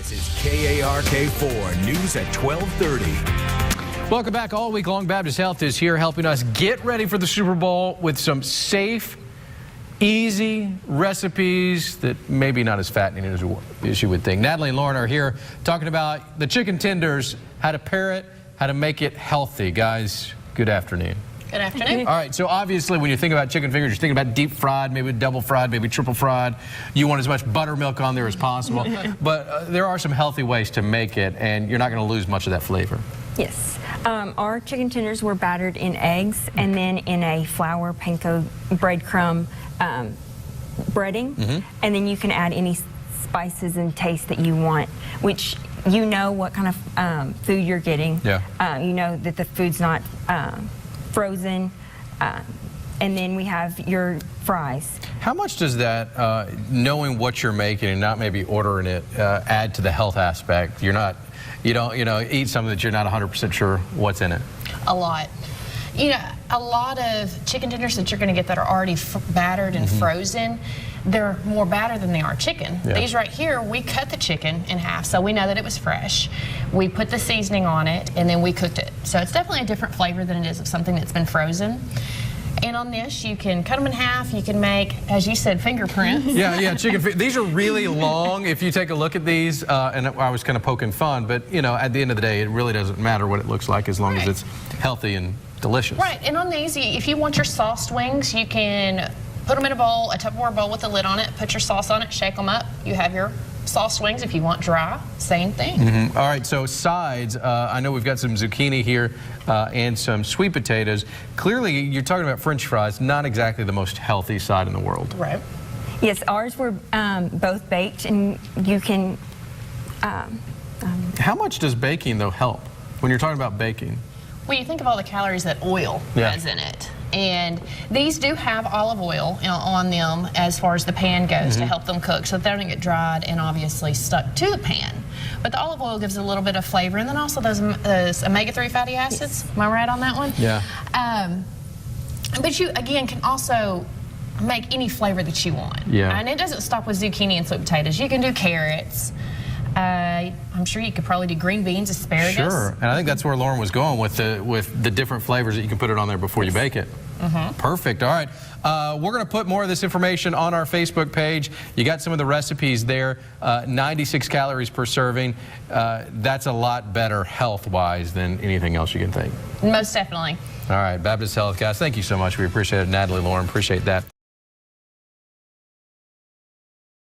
This is KARK4 News at 12:30. Welcome back. All week long, Baptist Health is here helping us get ready for the Super Bowl with some safe, easy recipes that maybe not as fattening as you would think. Natalie and Lauren are here talking about the chicken tenders, how to pair it, how to make it healthy. Guys, good afternoon. Good afternoon. All right, so obviously when you think about chicken fingers, you're thinking about deep fried, maybe double fried, maybe triple fried. You want as much buttermilk on there as possible. But there are some healthy ways to make it, and you're not going to lose much of that flavor. Yes. Our chicken tenders were battered in eggs and then in a flour panko breadcrumb breading. And then you can add any spices and taste that you want, which you know what kind of food you're getting. Yeah. You know that the food's not frozen. And then we have your fries. How much does that, knowing what you're making and not maybe ordering it, add to the health aspect? You don't, eat something that you're not 100% sure what's in it. A lot. A lot of chicken tenders that you're going to get that are already battered and frozen, they're more batter than they are chicken. Yeah. These right here, we cut the chicken in half, so we know that it was fresh. We put the seasoning on it, and then we cooked it. So it's definitely a different flavor than it is of something that's been frozen. And on this, you can cut them in half. You can make, as you said, fingerprints. Yeah, chicken. These are really long. If you take a look at these, and I was kind of poking fun, but at the end of the day, it really doesn't matter what it looks like as long as it's healthy and delicious. Right, and on these, if you want your sauced wings, you can put them in a bowl, a Tupperware bowl with a lid on it, put your sauce on it, shake them up. You have your sauced wings. If you want dry, same thing. All right, so sides, I know we've got some zucchini here and some sweet potatoes. Clearly, you're talking about French fries, not exactly the most healthy side in the world. Right. Yes, ours were both baked, and you can... How much does baking, though, help when you're talking about baking? Well, you think of all the calories that oil has in it. And these do have olive oil on them as far as the pan goes to help them cook so that they don't get dried and obviously stuck to the pan. But the olive oil gives a little bit of flavor, and then also those omega-3 fatty acids. Am I right on that one? Yeah. But you, again, can also make any flavor that you want. Yeah. And it doesn't stop with zucchini and sweet potatoes. You can do carrots. I'm sure you could probably do green beans, asparagus. Sure, and I think that's where Lauren was going with the different flavors that you can put it on there before you bake it. Perfect. All right, we're going to put more of this information on our Facebook page. You got some of the recipes there. 96 calories per serving. That's a lot better health-wise than anything else you can think. Most definitely. All right, Baptist Health, guys, thank you so much. We appreciate it. Natalie, Lauren, appreciate that.